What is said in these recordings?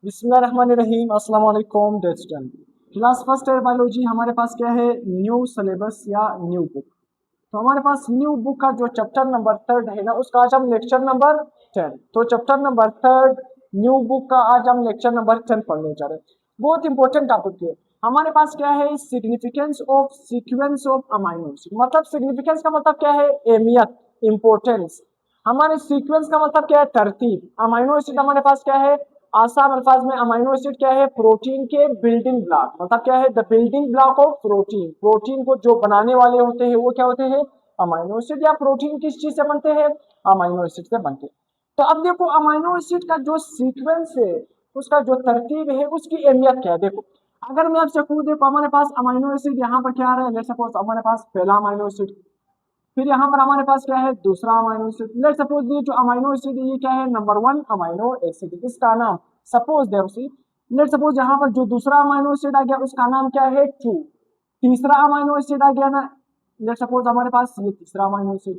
बिस्मिल्लाहिर्रहमानिर्रहीम। अस्सलाम वालेकुम student. Class first year biology हमारे पास क्या है, न्यू सिलेबस या न्यू बुक। तो हमारे पास न्यू बुक का जो चैप्टर नंबर 3 है ना, उसका आज हम लेक्चर नंबर 10, तो चैप्टर नंबर 3 न्यू बुक का आज हम लेक्चर नंबर 10 पढ़ने जा रहे हैं। बहुत इंपॉर्टेंट टॉपिक है। हमारे पास क्या है, significance of sequence of amino acid. मतलब सिग्निफिकेंस का मतलब क्या है, अहमियत, इंपॉर्टेंस। हमारे सीक्वेंस का मतलब क्या है, तरतीब। अमाइनो एसिड हमारे पास क्या है, आसान अल्फाज में अमाइनो एसिड क्या है, प्रोटीन के बिल्डिंग ब्लॉक। मतलब क्या है, the building block of protein. Protein को जो बनाने वाले होते हैं वो क्या होते हैं, अमाइनो एसिड। या प्रोटीन किस चीज से बनते हैं, अमाइनो एसिड से बनते हैं। तो अब देखो, अमाइनो एसिड का जो सीक्वेंस है, उसका जो तरतीब है, उसकी अहमियत क्या है। देखो, अगर मैं आपसे पूछ, देखो हमारे पास अमाइनो एसिड यहाँ पर क्या आ रहा है, लेट्स सपोज हमारे पास पहला अमाइनो एसिड, फिर यहाँ पर हमारे पास क्या है, दूसरा अमाइनो एसिड। लेट्स सपोज ये जो अमाइनो एसिड ये क्या है, नंबर 1 अमाइनो एसिड, इसका नाम suppose there C. Let's suppose यहाँ पर जो दूसरा अमाइनो एसिड आ गया उसका नाम क्या है, 2। तीसरा अमाइनो एसिड आ गया ना, लेट्स सपोज हमारे पास ये तीसरा अमाइनो एसिड।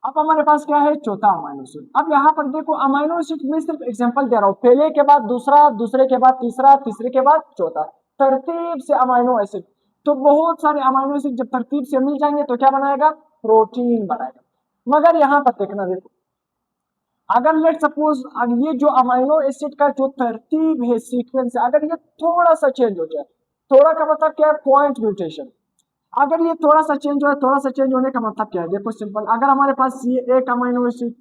अब हमारे पास क्या है, चौथा अमाइनो एसिड। अब यहाँ पर देखो, अमाइनो एसिड में सिर्फ एग्जांपल दे रहा हूँ, पहले के बाद दूसरा, दूसरे के बाद तीसरा, तीसरे के बाद चौथा, तरतीब से अमाइनो एसिड। तो बहुत सारे अमाइनो एसिड जब तरतीब से मिल जाएंगे तो क्या बनाएगा, प्रोटीन बनाएगा। मगर यहाँ पर देखना, देखो अगर लेट सपोज ये जो अमाइनो एसिड का जो तरतीब है, सीक्वेंस है, अगर ये थोड़ा सा चेंज हो जाए, थोड़ा का मतलब क्या है, पॉइंट म्यूटेशन। अगर ये थोड़ा सा चेंज हो है, थोड़ा सा चेंज होने का मतलब क्या है, देखो सिंपल। अगर हमारे पास ये एक अमाइनो एसिड,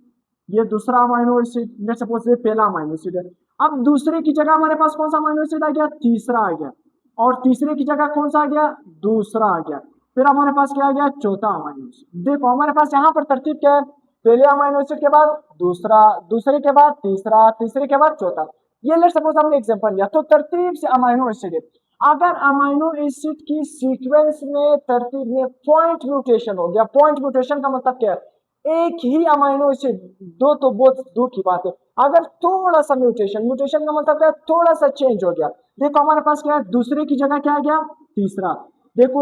ये दूसरा अमाइनो एसिड, लेट सपोज ये पहला अमाइनो एसिड है। अब दूसरे की जगह हमारे पास कौन सा अमाइनो एसिड आ गया, तीसरा आ गया। और तीसरे की जगह कौन सा आ गया, दूसरा आ गया। फिर हमारे पास क्या आ गया, चौथा अमाइनो एसिड। देखो हमारे पास यहाँ पर तरतीब क्या है, पहले अमाइनो एसिड के बाद दूसरा, दूसरे के बाद तीसरा, तीसरे के बाद चौथा। ये लेट सपोज हमने एग्जांपल लिया, तो तरतीब से अमाइनो एसिड है। अगर अमाइनो एसिड की सीक्वेंस में तरतीब में पॉइंट म्यूटेशन हो गया, पॉइंट म्यूटेशन का मतलब क्या है, एक ही अमाइनो एसिड, दो तो बहुत दूर की बात है, अगर थोड़ा सा म्यूटेशन, म्यूटेशन का मतलब क्या है, थोड़ा सा चेंज हो गया। देखो हमारे पास क्या है, दूसरे की जगह क्या आ गया, तीसरा। देखो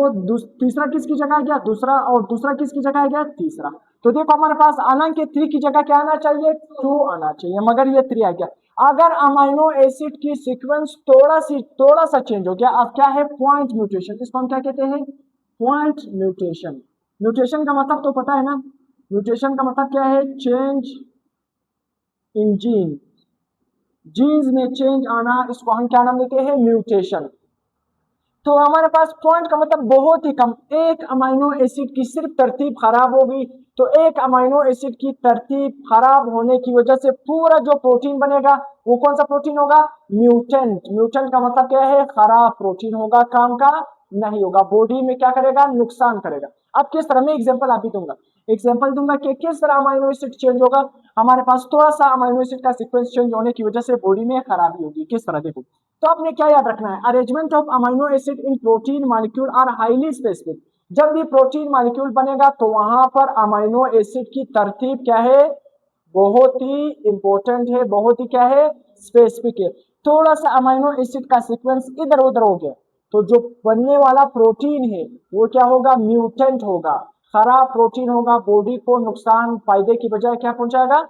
तीसरा किसकी जगह आ गया, दूसरा। और दूसरा किसकी जगह आ गया, तीसरा। तो देखो हमारे पास हालांकि 3 की जगह क्या आना चाहिए, 2 आना चाहिए, मगर ये 3 आ गया। अगर अमाइनो एसिड की सीक्वेंस थोड़ा सा चेंज हो गया, अब क्या है, पॉइंट म्यूटेशन। इसको हम क्या कहते हैं, पॉइंट म्यूटेशन। म्यूटेशन का मतलब तो पता है ना, म्यूटेशन का मतलब क्या है, चेंज इन जीन। जीन्स में चेंज आना, इसको हम क्या नाम देते हैं, म्यूटेशन। तो हमारे पास पॉइंट का मतलब बहुत ही कम, एक अमाइनो एसिड की सिर्फ तरतीब खराब होगी, तो एक अमाइनो एसिड की तरतीब खराब होने की वजह से पूरा जो प्रोटीन बनेगा वो कौन सा प्रोटीन होगा, म्यूटेंट। म्यूटेंट का मतलब क्या है, खराब प्रोटीन होगा, काम का नहीं होगा, बॉडी में क्या करेगा, नुकसान करेगा। अब किस तरह, मैं एग्जांपल आप ही दूंगा, एग्जांपल दूंगा कि किस तरह अमाइनो एसिड चेंज होगा। हमारे पास थोड़ा सा अमाइनो एसिड का सीक्वेंस चेंज होने की वजह से बॉडी में खराबी होगी, किस तरह, देखो। तो आपने क्या याद रखना है, arrangement of amino acid in protein molecule are highly specific. जब भी प्रोटीन मॉलिक्यूल बनेगा तो वहां पर अमाइनो एसिड की तरतीब क्या है, बहुत ही इंपॉर्टेंट है, बहुत ही क्या है, स्पेसिफिक है। थोड़ा सा अमाइनो एसिड का सीक्वेंस इधर उधर हो गया तो जो बनने वाला प्रोटीन है वो क्या होगा, म्यूटेंट होगा, खराब प्रोटीन होगा, बॉडी को नुकसान, फायदे की बजाय क्या पहुंचाएगा,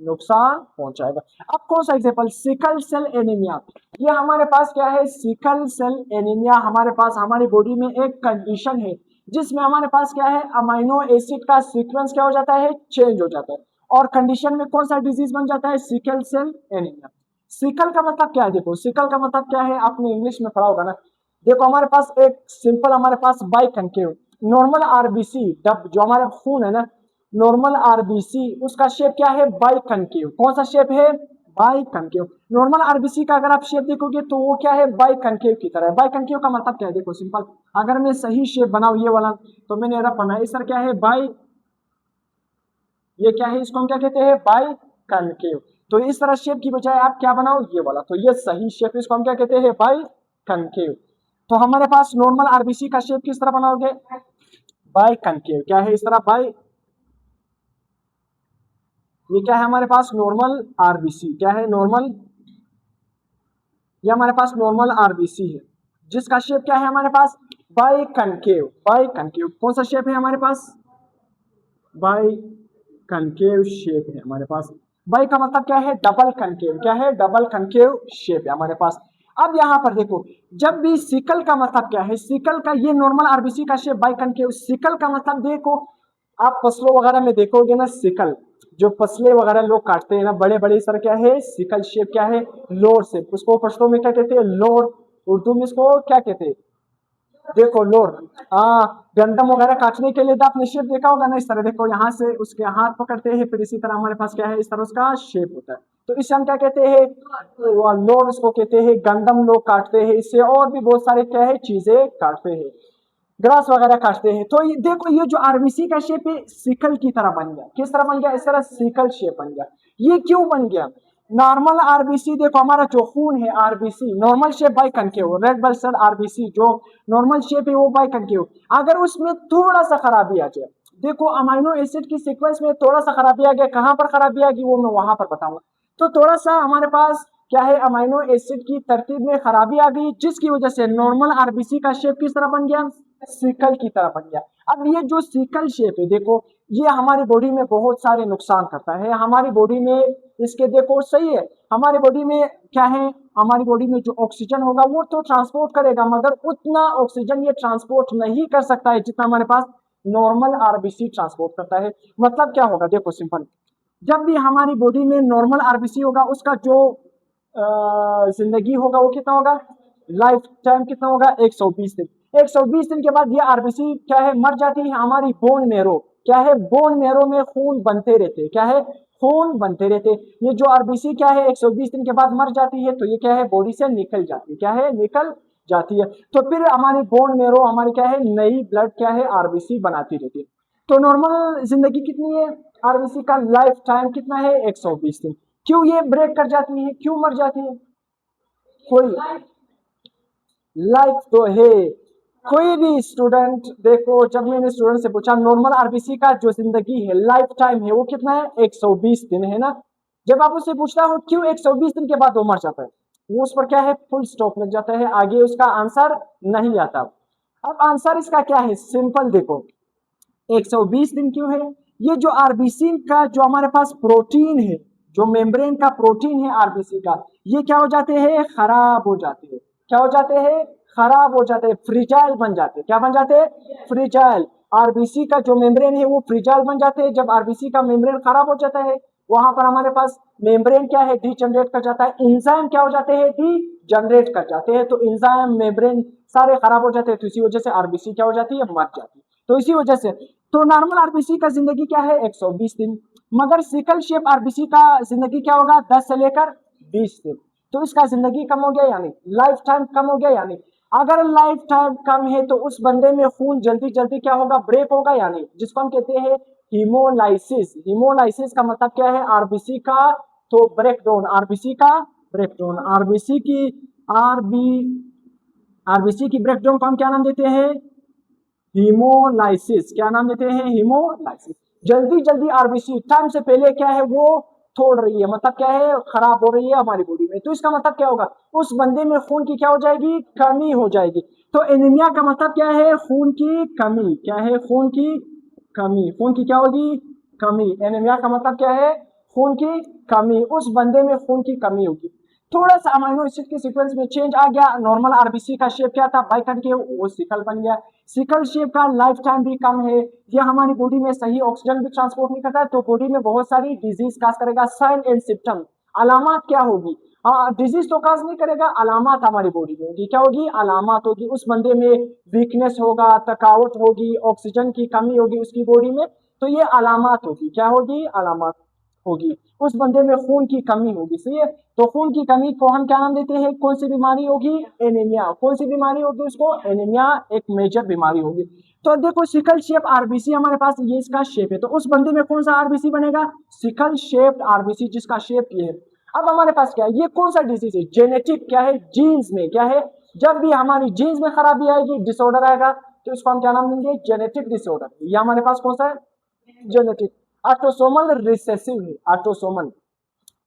नुकसान पहुंचाएगा। अब कौन सा एग्जांपल, सिकल सेल एनीमिया। ये हमारे पास क्या है, सिकल सेल एनीमिया। हमारे पास हमारी बॉडी में एक कंडीशन है जिसमें हमारे पास क्या है, अमाइनो एसिड का सीक्वेंस क्या हो जाता है, चेंज हो जाता है। और कंडीशन में कौन सा डिजीज बन जाता है, सिकल सेल एनीमिया। सिकल का मतलब क्या है, देखो सिकल का मतलब क्या है, आपने इंग्लिश में पढ़ा होगा ना। देखो हमारे पास एक सिंपल, हमारे पास बाई कंकेव नॉर्मल आरबीसी, जो हमारा खून है ना, नॉर्मल आरबीसी, उसका शेप क्या है, बाई कंकेव। कौन सा शेप है, बाई कंकेव। नॉर्मल आरबीसी का अगर आप शेप देखोगे तो वो क्या है, बाई कंकेव की तरह है। बाई कंकेव का मतलब क्या है, देखो सिंपल, अगर मैं सही शेप बनाऊ ये वाला, तो मैंने रफ बनाया, इस तरह क्या है, बाई, ये क्या है, इसको हम क्या कहते हैं, बाई कनकेव। तो इस तरह शेप की बजाय आप क्या बनाओ, ये वाला, तो ये सही शेप, इसको हम क्या कहते हैं, बाई कनकेव। तो हमारे पास नॉर्मल आरबीसी का शेप किस तरह बनाओगे, बाई कनकेव। क्या है, इस तरह बाई, ये क्या है हमारे पास, नॉर्मल आरबीसी। क्या है, नॉर्मल, ये हमारे पास नॉर्मल आरबीसी है जिसका शेप क्या है हमारे पास, बाई कनकेव। बाई कनकेव कौन सा शेप है हमारे पास, बाई कनकेव शेप है हमारे पास। बाई का मतलब क्या है, डबल कनकेव, क्या है, डबल कनकेव शेप है हमारे पास। अब यहाँ पर देखो, जब भी सिकल का मतलब क्या है, सिकल का ये नॉर्मल आरबीसी का शेप बाई कनकेव, सिकल का मतलब देखो, आप फसलों वगैरह में देखोगे ना, सिकल जो फसलें वगैरह लोग काटते हैं ना, बड़े बड़े सर क्या है, सिकल शेप क्या है, लोर शेप, उसको फसलों में क्या कहते हैं, लोर, उर्दू में इसको क्या कहते हैं, देखो लोर। हाँ, गंदम वगैरह काटने के लिए तो आपने शेप देखा होगा ना, इस तरह देखो, यहाँ से उसके हाथ पकड़ते हैं, फिर इसी तरह हमारे पास क्या है, इस तरह उसका शेप होता है। तो इससे हम क्या कहते हैं, लोर इसको कहते हैं। गंदम लोग काटते हैं इससे, और भी बहुत सारे क्या है चीजें काटते हैं, ग्रास वगैरह काटते हैं। तो ये देखो, ये जो आरबीसी का शेप है सिकल की तरह बन गया, किस तरह बन गया, इस तरह सिकल शेप बन गया। ये क्यों बन गया, नॉर्मल आरबीसी देखो, हमारा जो खून है RBC normal shape biconcave, red blood cell RBC जो नॉर्मल शेप है वो बाई कनकेव, अगर उसमें थोड़ा सा खराबी आ जाए, देखो अमाइनो एसिड की सीक्वेंस में थोड़ा सा खराबी आ गया, कहां पर खराबी आ गई वो मैं वहां पर बताऊंगा। तो थोड़ा सा हमारे पास क्या है, अमाइनो एसिड की तरतीब में खराबी आ गई, जिसकी वजह से नॉर्मल आरबीसी का शेप किस तरह बन गया, सिकल की तरह बन गया। अब ये जो सिकल शेप है देखो, ये हमारी बॉडी में बहुत सारे नुकसान करता है, हमारी बॉडी में इसके देखो सही है, हमारी बॉडी में क्या है, हमारी बॉडी में जो ऑक्सीजन होगा वो तो ट्रांसपोर्ट करेगा, मगर उतना ऑक्सीजन ये ट्रांसपोर्ट नहीं कर सकता है जितना हमारे पास नॉर्मल आरबीसी ट्रांसपोर्ट करता है। मतलब क्या होगा, देखो सिंपल, जब भी हमारी बॉडी में नॉर्मल आरबीसी होगा, उसका जो जिंदगी होगा वो कितना होगा, लाइफ टाइम कितना होगा, 120 दिन। 120 दिन के बाद ये आरबीसी क्या है, मर जाती है, हमारी बोन मेरो क्या है, बोन मेरो में खून बनते रहते, क्या है, खून बनते रहते। ये जो आरबीसी क्या है 120 दिन के बाद मर जाती है, तो ये क्या है, बॉडी से निकल जाती है, क्या है, निकल जाती है। तो फिर हमारी बोन मेरो हमारी क्या है, नई ब्लड क्या है, आरबीसी बनाती रहती है। तो नॉर्मल जिंदगी कितनी है आरबीसी का, लाइफ टाइम कितना है, 120 दिन। क्यों ये ब्रेक कर जाती है, क्यों मर जाती है, कोई लाइफ तो है। कोई भी स्टूडेंट देखो, जब मैंने स्टूडेंट से पूछा नॉर्मल आरबीसी का जो जिंदगी है, लाइफ टाइम है, वो कितना है, 120 दिन है ना। जब आप उससे पूछता हो क्यों 120 दिन के बाद वो मर जाता है, वो उस पर क्या है, फुल स्टॉप लग जाता है, आगे उसका आंसर नहीं आता। अब आंसर इसका क्या है, सिंपल देखो, 120 दिन क्यों है, ये जो आरबीसी का जो हमारे पास प्रोटीन है, जो मेम्ब्रेन का प्रोटीन है आरबीसी का, ये क्या हो जाते हैं, खराब हो जाते हैं, क्या हो जाते हैं, खराब हो जाते हैं, फ्रिजाइल बन जाते हैं, क्या बन जाते हैं, फ्रिजाइल। आरबीसी का जो मेम्ब्रेन है वो फ्रिजाइल बन जाते हैं। जब आरबीसी का मेम्ब्रेन खराब हो जाता है, वहां पर हमारे पास मेम्ब्रेन क्या है, डी जनरेट कर जाता है, इंजाइम क्या हो जाते हैं, डी जनरेट कर जाते हैं। तो इंजाइम मेम्ब्रेन सारे खराब हो जाते हैं, तो इसी वजह से आरबीसी क्या हो जाती है, मर जाती है। तो इसी वजह से तो नॉर्मल आरबीसी का जिंदगी क्या है, 120 दिन, मगर सिकल शेप आरबीसी का जिंदगी क्या होगा, 10 से लेकर 20 दिन। तो इसका जिंदगी कम हो गया, यानी लाइफ टाइम कम हो गया। यानी अगर लाइफ टाइम कम है तो उस बंदे में खून जल्दी जल्दी क्या होगा, ब्रेक होगा, यानी जिसको हम कहते हैं हीमोलाइसिस। हीमोलाइसिस का मतलब क्या है, आरबीसी का तो ब्रेकडाउन, आरबीसी का ब्रेकडाउन, आरबी आरबीसी की ब्रेकडाउन को हम क्या नाम देते हैं, हीमोलाइसिस। क्या नाम देते हैं, हीमोलाइसिस। जल्दी जल्दी आरबीसी टाइम से पहले क्या है, वो तोड़ रही है, मतलब क्या है, खराब हो रही है हमारी बॉडी में। तो इसका मतलब क्या होगा, उस बंदे में खून की क्या हो जाएगी, कमी हो जाएगी। तो एनीमिया का मतलब क्या है, खून की कमी, क्या है, खून की कमी, खून की क्या होगी, कमी। एनीमिया का मतलब क्या है, खून की कमी, उस बंदे में खून की कमी होगी। थोड़ा सा अमाइनो एसिड के सीक्वेंस में चेंज आ गया, नॉर्मल आरबीसी का शेप क्या था, बाइकट के वो सिकल बन गया। सिकल शेप का लाइफ टाइम भी कम है, ये हमारी बॉडी में सही ऑक्सीजन भी ट्रांसपोर्ट नहीं करता है, तो बॉडी में बहुत सारी डिजीज काज करेगा। साइन एंड सिम्टम, अलामत क्या होगी, डिजीज तो काज नहीं करेगा, अलामत हमारी बॉडी में होगी, क्या होगी, अलामत होगी। उस बंदे में वीकनेस होगा, थकावट होगी, ऑक्सीजन की कमी होगी उसकी बॉडी में, तो ये अलामत होगी, क्या होगी, अलामत होगी। उस बंदे में खून की कमी होगी, सही है। तो खून की कमी को हम क्या नाम देते हैं, कौन सी बीमारी होगी, एनीमिया। कौन सी बीमारी होगी उसको, एनीमिया एक मेजर बीमारी होगी। तो देखो सिकल शेप आरबीसी हमारे पास ये इसका शेप है, तो उस बंदे में कौन सा आरबीसी बनेगा, सिकल शेप आरबीसी, जिसका शेप ये है। अब हमारे पास क्या है, ये कौन सा डिजीज है, जेनेटिक, क्या है, जीन्स में क्या है, जब भी हमारी जीन्स में खराबी आएगी, डिसऑर्डर आएगा, तो इसको हम क्या नाम देंगे, जेनेटिक डिसऑर्डर। ये हमारे पास कौन सा है, जेनेटिक। ऑटोसोमल रिसेसिव है, ऑटोसोमल।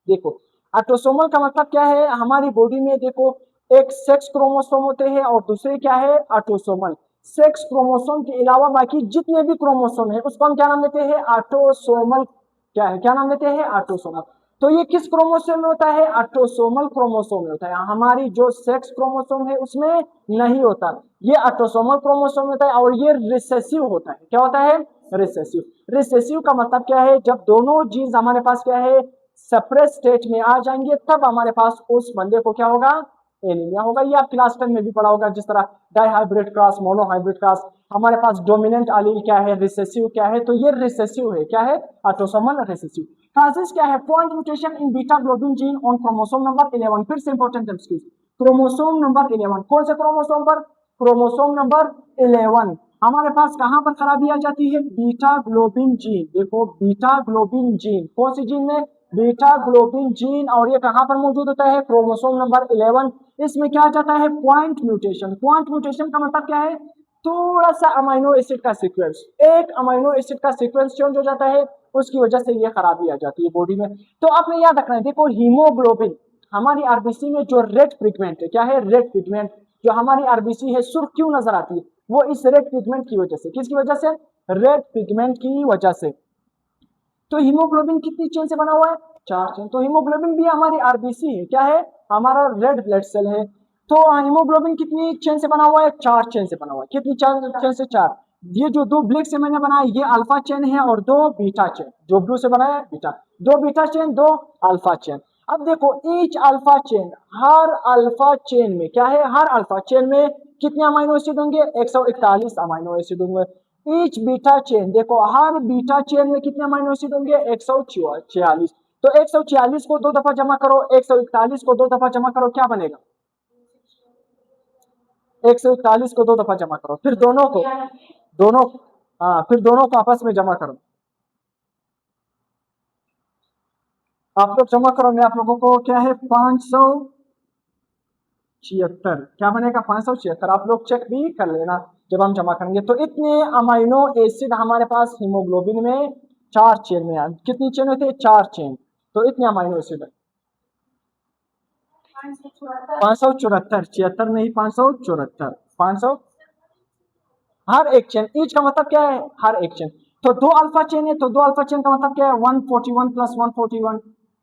देखो ऑटोसोमल का मतलब क्या है, हमारी बॉडी में देखो एक सेक्स क्रोमोसोम होते हैं और दूसरे क्या है, ऑटोसोमल। सेक्स क्रोमोसोम के अलावा बाकी जितने भी क्रोमोसोम है उसको हम क्या नाम देते हैं, ऑटोसोमल। क्या है, क्या नाम देते हैं, ऑटोसोमल। तो ये किस क्रोमोसोम में होता है? ऑटोसोमल क्रोमोसोम में होता है। हमारी जो सेक्स क्रोमोसोम है उसमें नहीं होता, ये ऑटोसोमल क्रोमोसोम में होता है और ये रिसेसिव होता है। क्या होता है? रिसेसिव। रिसेसिव का मतलब क्या है? जब दोनों जीन्स हमारे पास क्या है, सेपरेट स्टेट में आ जाएंगे, तब हमारे पास उस बंदे को क्या होगा? एनीमिया होगा। ये आप क्लास 10 में भी पढ़ा होगा, जिस तरह डाइहाइब्रिड क्रॉस, मोनोहाइब्रिड क्रॉस, हमारे पास डोमिनेंट एलील क्या है, रिसेसिव क्या है, तो ये रिसेसिव है। क्या है? Autosomal recessive. ट्रांसिस क्या है? Point mutation in beta globin gene on chromosome number 11। फिर से इंपॉर्टेंट एमसीक्यू, क्रोमोसोम नंबर 11, कौन से क्रोमोसोम पर? क्रोमोसोम नंबर 11 हमारे पास कहां पर खराबी आ जाती है? Beta globin gene. देखो बीटा ग्लोबिन जीन, कौन सी जीन में? Beta globin gene. और ये कहां पर मौजूद होता है? Chromosome number 11। इसमें क्या आ जाता है? Point mutation. पॉइंट म्यूटेशन का मतलब क्या है? थोड़ा सा अमाइनो एसिड का सीक्वेंस, एक अमाइनो एसिड का सीक्वेंस चेंज हो जाता है, उसकी वजह से ये खराबी आ जाती है बॉडी में। तो आपने याद रखना है, देखो हीमोग्लोबिन, हमारी आरबीसी में जो रेड पिगमेंट है, क्या है? Red pigment. जो हमारी आरबीसी है सुर्ख क्यों नजर आती है? वो इस रेड पिगमेंट की वजह से। किसकी वजह से? रेड पिगमेंट की वजह से। तो हीमोग्लोबिन कितनी चेन से बना हुआ है? 4 चेन। तो हीमोग्लोबिन भी हमारी आरबीसी है, क्या है? हमारा रेड ब्लड सेल है। तो हीमोग्लोबिन कितनी चेन से बना हुआ है? 4 चेन से बना हुआ है। कितनी चेन से? 4। ये जो दो ब्लैक से मैंने बनाया, ये अल्फा चेन है, और 2 बीटा चेन। जो ब्लू से बनाया beta, 2 beta chain, 2 alpha chain. अब देखो ईच अल्फा चेन, हर अल्फा चेन में क्या है? हर अल्फा चेन में कितने अमाइनो एसिड होंगे? 141 अमाइनो एसिड होंगे। ईच बीटा चेन, देखो हर बीटा चेन में कितने अमाइनो एसिड होंगे? 146। तो 146 को 2 दफा जमा करो, 141 को 2 दफा जमा करो, क्या बनेगा? 141 को 2 दफा जमा करो, फिर दोनों हाँ, फिर दोनों को आपस में जमा करो। आप लोग जमा करो, मैं आप लोगों को क्या है 576, क्या बनेगा? 576। आप लोग चेक भी कर लेना जब हम जमा करेंगे। तो इतने अमाइनो एसिड हमारे पास हीमोग्लोबिन में 4 चेन में है। कितनी चेन होती है? 4 चेन। तो इतने अमाइनो एसिड है 574, 76 नहीं, 574, 500 हर एक चेन। ईच का मतलब क्या है? हर एक चेन। तो 2 अल्फा चेन है, तो 2 अल्फा चेन का मतलब क्या है? 141 प्लस 141।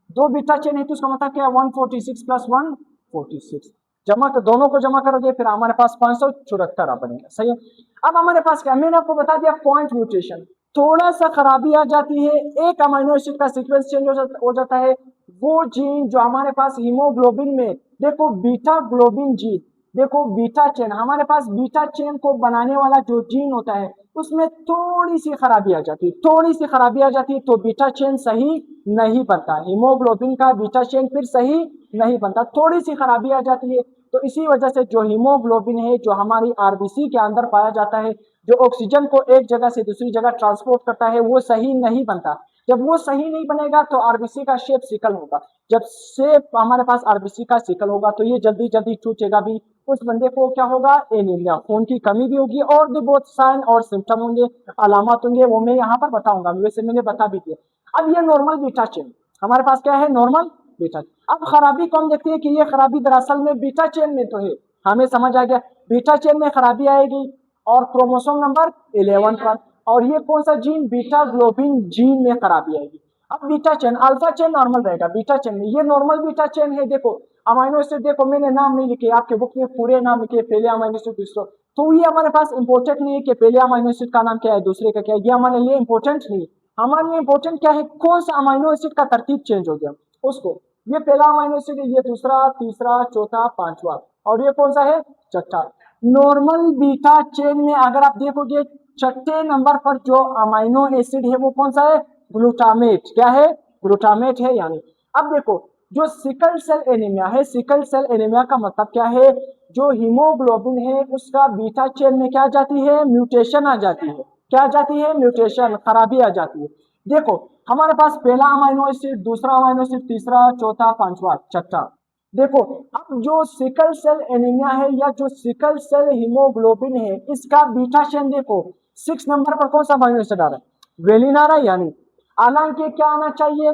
2 बीटा चेन है, तो उसका मतलब क्या है? 146 प्लस 146। जमा कर, दोनों को जमा करोगे, फिर हमारे पास 574 बनेगा। सही है। अब हमारे पास क्या, मैंने आपको बता दिया पॉइंट म्यूटेशन, थोड़ा सा खराबी आ जाती है, एक अमाइनो एसिड का सीक्वेंस चेंज हो जाता है। वो जीन जो हमारे पास हीमोग्लोबिन में, देखो बीटा ग्लोबिन जीन, देखो बीटा चेन, हमारे पास बीटा चेन को बनाने वाला जो जीन होता है उसमें थोड़ी सी खराबी आ जाती है, थोड़ी सी खराबी आ जाती है, तो बीटा चेन सही नहीं बनता। हीमोग्लोबिन का बीटा चेन फिर सही नहीं बनता, थोड़ी सी खराबी आ जाती है। तो इसी वजह से जो हीमोग्लोबिन है, जो हमारी आरबीसी के अंदर पाया जाता है, जो ऑक्सीजन को एक जगह से दूसरी जगह ट्रांसपोर्ट करता है, वो सही नहीं बनता। जब वो सही नहीं बनेगा तो आरबीसी का शेप सिकल होगा। जब शेप हमारे पास आरबीसी का सिकल होगा तो ये जल्दी जल्दी टूटेगा भी। उस बंदे को क्या होगा? एनीमिया, खून की कमी भी होगी, और भी बहुत साइन और सिम्टम होंगे, अलामत होंगे, वो मैं यहाँ पर बताऊंगा। वैसे मैंने बता भी दिया। अब ये नॉर्मल बीटा चेन हमारे पास क्या है? Normal beta. अब खराबी को हम देखते हैं कि ये खराबी दरअसल में बीटा चेन में तो है, हमें समझ आ गया बीटा चेन में खराबी आएगी, और क्रोमोसोम नंबर 11 पर। और ये कौन सा जीन? बीटा ग्लोबिन जीन में खराबी आएगी। अब beta chain, alpha chain normal रहेगा, बीटा चेन में ये नॉर्मल बीटा चेन है। देखो अमाइनो एसिड, देखो मैंने नाम नहीं लिखे, आपके बुक में पूरे नाम लिखे, पहले अमाइनो एसिड दूसरा, तो ये हमारे पास इंपॉर्टेंट नहीं है कि पहले अमाइनो एसिड का नाम क्या है, दूसरे का क्या है, ये हमारे लिए इंपॉर्टेंट नहीं है। हमारे लिए इंपॉर्टेंट क्या है? कौन सा अमाइनो एसिड का तरतीब चेंज हो गया उसको। ये पहला अमाइनो एसिड है, ये दूसरा, तीसरा, चौथा, पांचवा, और ये कौन सा है? छठा। नॉर्मल बीटा चेन में अगर आप देखोगे, छठे नंबर पर जो अमाइनो एसिड है वो कौन सा है? ग्लूटामेट। क्या है? ग्लूटामेट है। यानी अब देखो जो सिकल सेल एनीमिया है, सिकल सेल एनीमिया का मतलब क्या है? जो हीमोग्लोबिन है उसका बीटा चेन में क्या जाती है? म्यूटेशन आ जाती है। क्या जाती है? म्यूटेशन, खराबी आ जाती है। देखो हमारे पास पहला अमाइनो एसिड, दूसरा अमाइनो एसिड, तीसरा, चौथा, पांचवा, छठा। देखो अब जो सिकल सेल एनीमिया है या जो सिकल सेल हीमोग्लोबिन है, इसका बीटा चेन देखो 6 नंबर पर कौन सा अमाइनो एसिड आ रहा है? वेलिन आ रहा है। यानी हालांकि क्या आना चाहिए?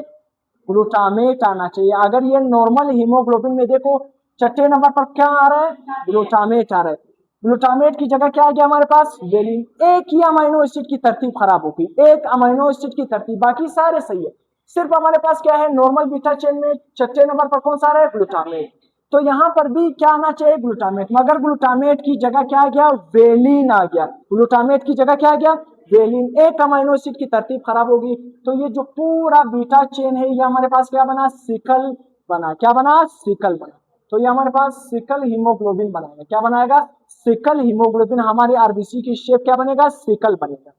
ग्लूटामेट आना चाहिए। अगर ये नॉर्मल हीमोग्लोबिन में देखो छठे नंबर पर क्या आ रहा है? ग्लूटामेट आ रहा है। ग्लूटामेट की जगह क्या आ गया हमारे पास? वेलिन। एक ही अमाइनो एसिड की तरतीब खराब हो गई, एक अमाइनो एसिड की तरतीब, बाकी सारे सही है, सिर्फ हमारे पास क्या है, नॉर्मल बीटा चेन में छठे नंबर पर कौन सा आ रहा है, ग्लूटामेट। तो यहाँ पर भी क्या आना चाहिए, ग्लूटामेट, मगर ग्लूटामेट की जगह क्या आ गया, वेलिन आ गया। ग्लूटामेट की जगह क्या आ गया, वेलिन। एक अमीनो एसिड की तरतीब खराब होगी तो ये जो पूरा बीटा चेन है ये हमारे पास क्या बना, सिकल बना। क्या बना, सिकल बना। तो ये हमारे पास सिकल हीमोग्लोबिन बनाएगा। क्या बनाएगा, सिकल हीमोग्लोबिन। हमारे आरबीसी की शेप क्या बनेगा, सिकल बनेगा।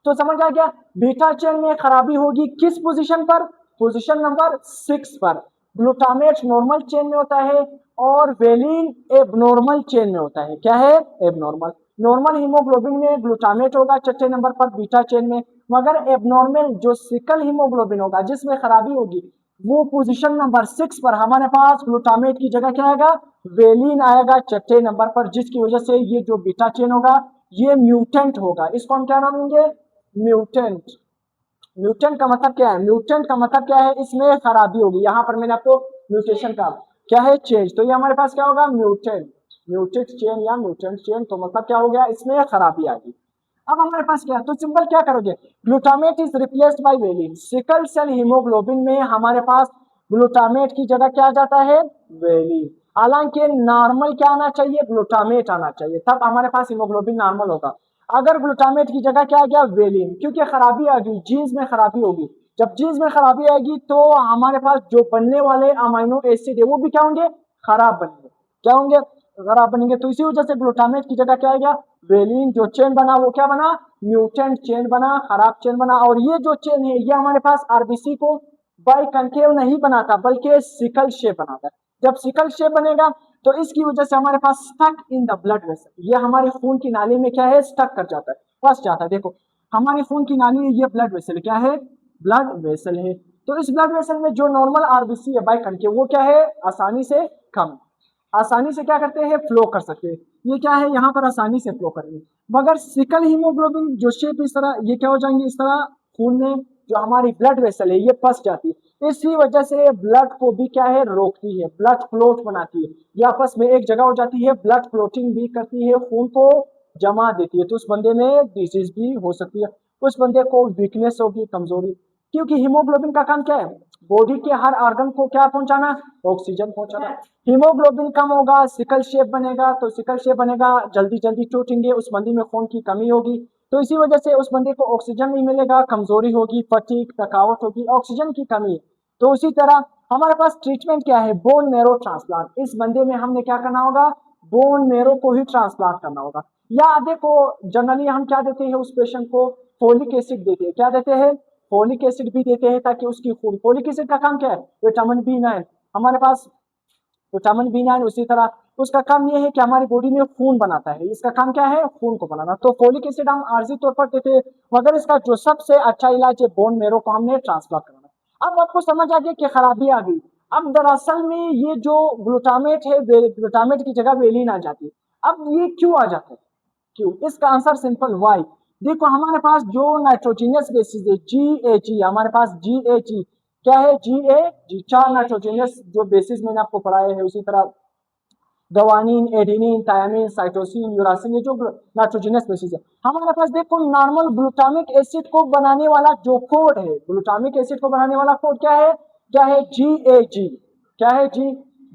तो समझ आ गया, बीटा चेन में खराबी होगी किस पोजीशन पर, पोजीशन नंबर 6 पर। ग्लूटामेट नॉर्मल चेन में होता है और वेलिन एबनॉर्मल चेन में होता है। क्या है, एबनॉर्मल। नॉर्मल हीमोग्लोबिन में ग्लूटामेट होगा छठे नंबर पर बीटा चेन में, मगर एबनॉर्मल जो सिकल हीमोग्लोबिन होगा जिसमें खराबी होगी वो पोजीशन नंबर 6 पर हमारे पास ग्लूटामेट की जगह क्या आएगा, वेलिन आएगा छठे नंबर पर, जिसकी वजह से ये जो बीटा चेन होगा ये म्यूटेंट होगा। इसको हम क्या नाम देंगे, म्यूटेंट। म्यूटेंट का मतलब क्या है, म्यूटेंट का मतलब क्या है, इसमें खराबी होगी। यहाँ पर मैंने आपको म्यूटेशन का क्या है, चेंज। तो ये हमारे पास क्या होगा, म्यूटेंट, म्यूटेट चेन या म्यूटेंट चेन। तो मतलब क्या हो गया, इसमें खराबी आ गई। अब हमारे पास क्या है, तो सिंपल क्या करोगे, glutamate is replaced by valine. Sickle cell haemoglobin में हमारे पास ग्लूटामेट की जगह क्या आ जाता है, वेलिन। हालांकि नॉर्मल क्या आना चाहिए, ग्लूटामेट आना चाहिए, तब हमारे पास हीमोग्लोबिन नॉर्मल होगा। अगर ग्लूटामेट की जगह क्या आ गया, वेलिन, क्योंकि खराबी आ गई, जीन्स में खराबी होगी। जब जीन्स में खराबी आएगी तो हमारे पास जो बनने वाले अमीनो एसिड है वो भी क्या होंगे, खराब बनेंगे। क्या होंगे, खराब बनेंगे। तो इसी वजह से ग्लूटामेट की जगह क्या आ गया, वेलिन। जो चेन बना वो क्या बना, म्यूटेंट चेन बना, खराब चेन बना। और ये जो चेन है ये हमारे पास आरबीसी को बाइकंकेव नहीं बनाता बल्कि सिकल शेप बनाता है। जब सिकल शेप बनेगा तो इसकी वजह से हमारे पास stuck in the blood vessel, ये हमारे खून की नाली में क्या है, स्टक कर जाता है, फंस जाता है। देखो हमारे खून की नाली है, ये ब्लड वेसल क्या है, ब्लड वेसल है। तो इस ब्लड वेसल में जो नॉर्मल आरबीसी है बाइकंकेव वो क्या है, आसानी से कम, आसानी से क्या करते हैं, फ्लो कर सकते हैं। ये क्या है, यहाँ पर आसानी से फ्लो करेंगे। मगर सिकल हीमोग्लोबिन जो शेप इस तरह, ये क्या हो जाएंगे, इस तरह खून में जो हमारी ब्लड वेसल है ये फंस जाती है। इसी वजह से ब्लड को भी क्या है, रोकती है, ब्लड क्लोट बनाती है। ये आपस में एक जगह हो जाती है, ब्लड क्लोटिंग भी करती है, खून को जमा देती है। तो उस बंदे में डिजीज भी हो सकती है, उस बंदे को वीकनेस होगी, कमजोरी। क्योंकि हीमोग्लोबिन का काम क्या है, बॉडी के हर ऑर्गन को क्या पहुंचाना, ऑक्सीजन पहुंचाना। हीमोग्लोबिन कम होगा, सिकल शेप बनेगा। तो सिकल शेप बनेगा, जल्दी जल्दी टूटेंगे, उस बंदे में खून की कमी होगी। तो इसी वजह से उस बंदे को ऑक्सीजन नहीं मिलेगा, कमजोरी होगी, फटीग, थकावट होगी, ऑक्सीजन की कमी। तो उसी तरह हमारे पास ट्रीटमेंट क्या है, बोन मैरो ट्रांसप्लांट। इस बंदे में हमने क्या करना होगा, बोन मैरो को ही ट्रांसप्लांट करना होगा। या देखो जनरली हम क्या देते हैं उस पेशेंट को, फोलिक एसिड देते हैं। क्या देते हैं, फोलिक एसिड भी देते हैं ताकि उसकी खून, फोलिक एसिड का काम क्या है, विटामिन B9 हमारे पास, विटामिन B9 उसी तरह उसका काम ये है कि हमारी बॉडी में खून बनाता है। इसका काम क्या है, खून को बनाना। तो फोलिक एसिड हम आर्जी तौर पर देते हैं, मगर इसका जो सबसे अच्छा इलाज है बोन मैरो को हमने ट्रांसप्लांट करना। अब आपको समझ आ गया कि खराबी आ गई। अब दरअसल में ये जो ग्लूटामेट है, ग्लूटामेट की जगह वेलिन आ जाती है। अब ये क्यों आ जाता है, क्यों, इसका आंसर सिंपल, वाई। देखो हमारे पास जो नाइट्रोजीनियस बेसिस है GAG, हमारे पास GAG क्या है, GAG, 4 नाइट्रोजीनियस जो बेसिस मैंने आपको पढ़ाए हैं। उसी तरह गवानीन, एडिनिन, थायामीन, साइटोसिन, यूरासिन, ये जो नाइट्रोजीनियस बेसिस है। हमारे पास देखो नॉर्मल ग्लूटामिक एसिड को बनाने वाला जो कोड है, ग्लूटामिक एसिड को बनाने वाला कोड क्या है, क्या है, GAG। क्या है,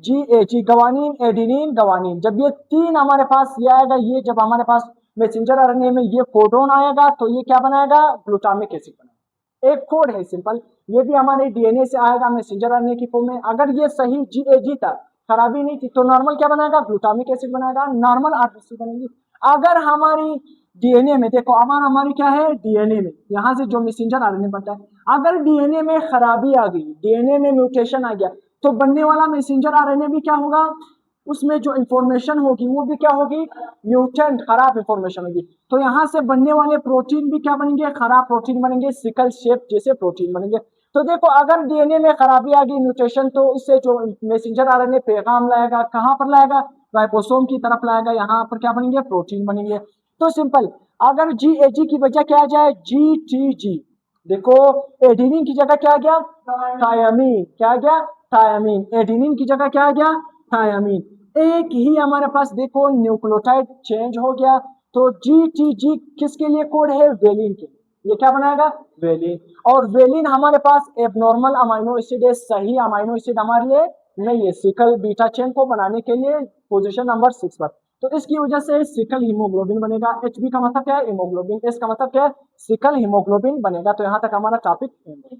GAG, गवानीन, एडिनिन, गवानीन। जब ये तीन हमारे पास ये आएगा, ये जब हमारे पास मैसेंजर आरएनए में ये कोडोन आएगा तो ये क्या बनाएगा, ग्लूटामिक एसिड बनाएगा। एक कोड है सिंपल, ये भी हमारे डीएनए से आएगा मैसेंजर आरएनए की फॉर्म में। अगर ये सही GAG था, खराबी नहीं थी, तो नॉर्मल क्या बनाएगा, ग्लूटामिक एसिड बनाएगा, नॉर्मल आरबीसी बनेगी। अगर हमारी डीएनए में देखो, हमारी क्या है, डीएनए में यहाँ से जो मैसेंजर आरएनए बनता है, अगर डीएनए में खराबी आ गई, डीएनए में म्यूटेशन आ गया, तो बनने वाला मैसेंजर आरएनए भी क्या होगा, उसमें जो इंफॉर्मेशन होगी वो भी क्या होगी, म्यूटेंट, खराब इंफॉर्मेशन होगी। तो यहाँ से बनने वाले प्रोटीन भी क्या बनेंगे, खराब प्रोटीन बनेंगे, सिकल शेप जैसे प्रोटीन बनेंगे। तो देखो अगर डीएनए में खराबी आ गई, म्यूटेशन, तो इससे जो मैसेंजर आरएनए पैगाम लाएगा, कहां पर लाएगा, राइबोसोम की तरफ लाएगा, यहाँ पर क्या बनेंगे, प्रोटीन बनेंगे। तो सिंपल, अगर GAG की वजह क्या आ जाए, GTG। देखो एडिनिन की जगह क्या आ गया, थायामीन। क्या आ गया, थायामीन। एडिनिन की जगह क्या आ गया, थायामीन। एक ही हमारे पास देखो न्यूक्लियोटाइड चेंज हो गया। तो GTG किसके लिए कोड है, वेलिन के लिए। ये क्या बनाएगा, वेलिन। और वेलिन हमारे पास एबनॉर्मल अमाइनो एसिड है, सही अमाइनो एसिड हमारे लिए नहीं है सिकल बीटा चेन को बनाने के लिए पोजीशन नंबर 6 पर। तो इसकी वजह से सिकल हीमोग्लोबिन बनेगा। HB का मतलब क्या है, हीमोग्लोबिन। S का मतलब क्या है, सिकल हीमोग्लोबिन बनेगा। तो यहाँ तक हमारा टॉपिक एंड है।